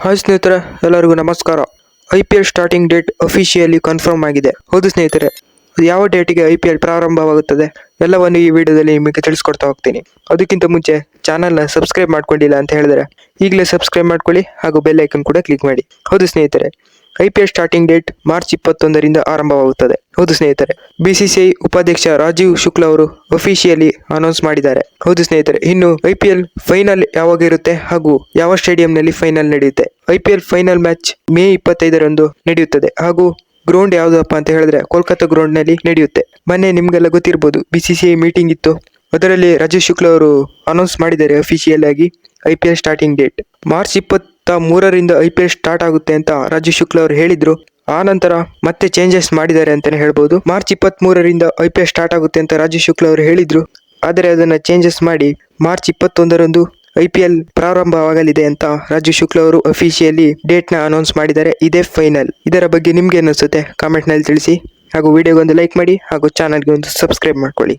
Hi ಸ್ನೇಹಿತರೆ, ಎಲ್ಲರಿಗೂ ನಮಸ್ಕಾರ. IPL starting date officially confirm ಆಗಿದೆ. ಹೌದು ಸ್ನೇಹಿತರೆ, ಯಾವ ಡೇಟಿಗೆ IPL ಪ್ರಾರಂಭವಾಗುತ್ತದೆ ಎಲ್ಲವನ್ನು ಈ ವಿಡಿಯೋದಲ್ಲಿ ನಿಮಗೆ ತಿಳಿಸ್ಕೊಡ್ತಾ ಹೋಗ್ತೀನಿ. ಅದಕ್ಕಿಂತ ಮುಂಚೆ ಚಾನಲ್ನ ಸಬ್ಸ್ಕ್ರೈಬ್ ಮಾಡ್ಕೊಂಡಿಲ್ಲ ಅಂತ ಹೇಳಿದ್ರೆ ಈಗಲೇ ಸಬ್ಸ್ಕ್ರೈಬ್ ಮಾಡ್ಕೊಳ್ಳಿ ಹಾಗೂ ಬೆಲ್ ಐಕನ್ ಕೂಡ ಕ್ಲಿಕ್ ಮಾಡಿ. ಹೌದು ಸ್ನೇಹಿತರೆ, IPL ಸ್ಟಾರ್ಟಿಂಗ್ ಡೇಟ್ ಮಾರ್ಚ್ 21ರಿಂದ ಆರಂಭವಾಗುತ್ತದೆ. ಹೌದು ಸ್ನೇಹಿತರೆ, BCCI ಉಪಾಧ್ಯಕ್ಷ ರಾಜೀವ್ ಶುಕ್ಲಾ ಅವರು ಅಫಿಷಿಯಲಿ ಅನೌನ್ಸ್ ಮಾಡಿದ್ದಾರೆ. ಹೌದು ಸ್ನೇಹಿತರೆ, ಇನ್ನು IPL ಫೈನಲ್ ಯಾವಾಗ ಇರುತ್ತೆ ಹಾಗೂ ಯಾವ ಸ್ಟೇಡಿಯಂನಲ್ಲಿ ಫೈನಲ್ ನಡೆಯುತ್ತೆ. IPL ಫೈನಲ್ ಮ್ಯಾಚ್ ಮೇ 25ರಂದು ನಡೆಯುತ್ತದೆ ಹಾಗೂ ಗ್ರೌಂಡ್ ಯಾವ್ದಪ್ಪ ಅಂತ ಹೇಳಿದ್ರೆ ಕೋಲ್ಕತ್ತಾ ಗ್ರೌಂಡ್ ನಲ್ಲಿ ನಡೆಯುತ್ತೆ. ಮೊನ್ನೆ ನಿಮ್ಗೆಲ್ಲ ಗೊತ್ತಿರ್ಬೋದು, BCCI ಮೀಟಿಂಗ್ ಇತ್ತು. ಅದರಲ್ಲಿ ರಾಜೀವ್ ಶುಕ್ಲಾ ಅವರು ಅನೌನ್ಸ್ ಮಾಡಿದ್ದಾರೆ ಅಫಿಷಿಯಲ್ ಆಗಿ IPL ಸ್ಟಾರ್ಟಿಂಗ್ ಡೇಟ್ ಮಾರ್ಚ್ 23ರಿಂದ IPL ಸ್ಟಾರ್ಟ್ ಆಗುತ್ತೆ ಅಂತ ರಾಜೀವ್ ಶುಕ್ಲಾ ಅವರು ಹೇಳಿದ್ರು. ಆ ನಂತರ ಮತ್ತೆ ಚೇಂಜಸ್ ಮಾಡಿದ್ದಾರೆ ಅಂತಾನೆ ಹೇಳ್ಬೋದು. ಮಾರ್ಚ್ 23ರಿಂದ IPL ಸ್ಟಾರ್ಟ್ ಆಗುತ್ತೆ ಅಂತ ರಾಜೀವ್ ಶುಕ್ಲಾ ಅವರು ಹೇಳಿದ್ರು, ಆದರೆ ಅದನ್ನ ಚೇಂಜಸ್ ಮಾಡಿ ಮಾರ್ಚ್ 21ರಂದು IPL ಪ್ರಾರಂಭವಾಗಲಿದೆ ಅಂತ ರಾಜೀವ್ ಶುಕ್ಲಾ ಅವರು ಅಫಿಷಿಯಲಿ ಡೇಟ್ ನ ಅನೌನ್ಸ್ ಮಾಡಿದ್ದಾರೆ. ಇದೇ ಫೈನಲ್. ಇದರ ಬಗ್ಗೆ ನಿಮ್ಗೆ ಅನಿಸುತ್ತೆ ಕಾಮೆಂಟ್ ನಲ್ಲಿ ತಿಳಿಸಿ ಹಾಗೂ ವಿಡಿಯೋಗೊಂದು ಲೈಕ್ ಮಾಡಿ ಹಾಗೂ ಚಾನಲ್ಗೆ ಒಂದು ಸಬ್ಸ್ಕ್ರೈಬ್ ಮಾಡ್ಕೊಳ್ಳಿ.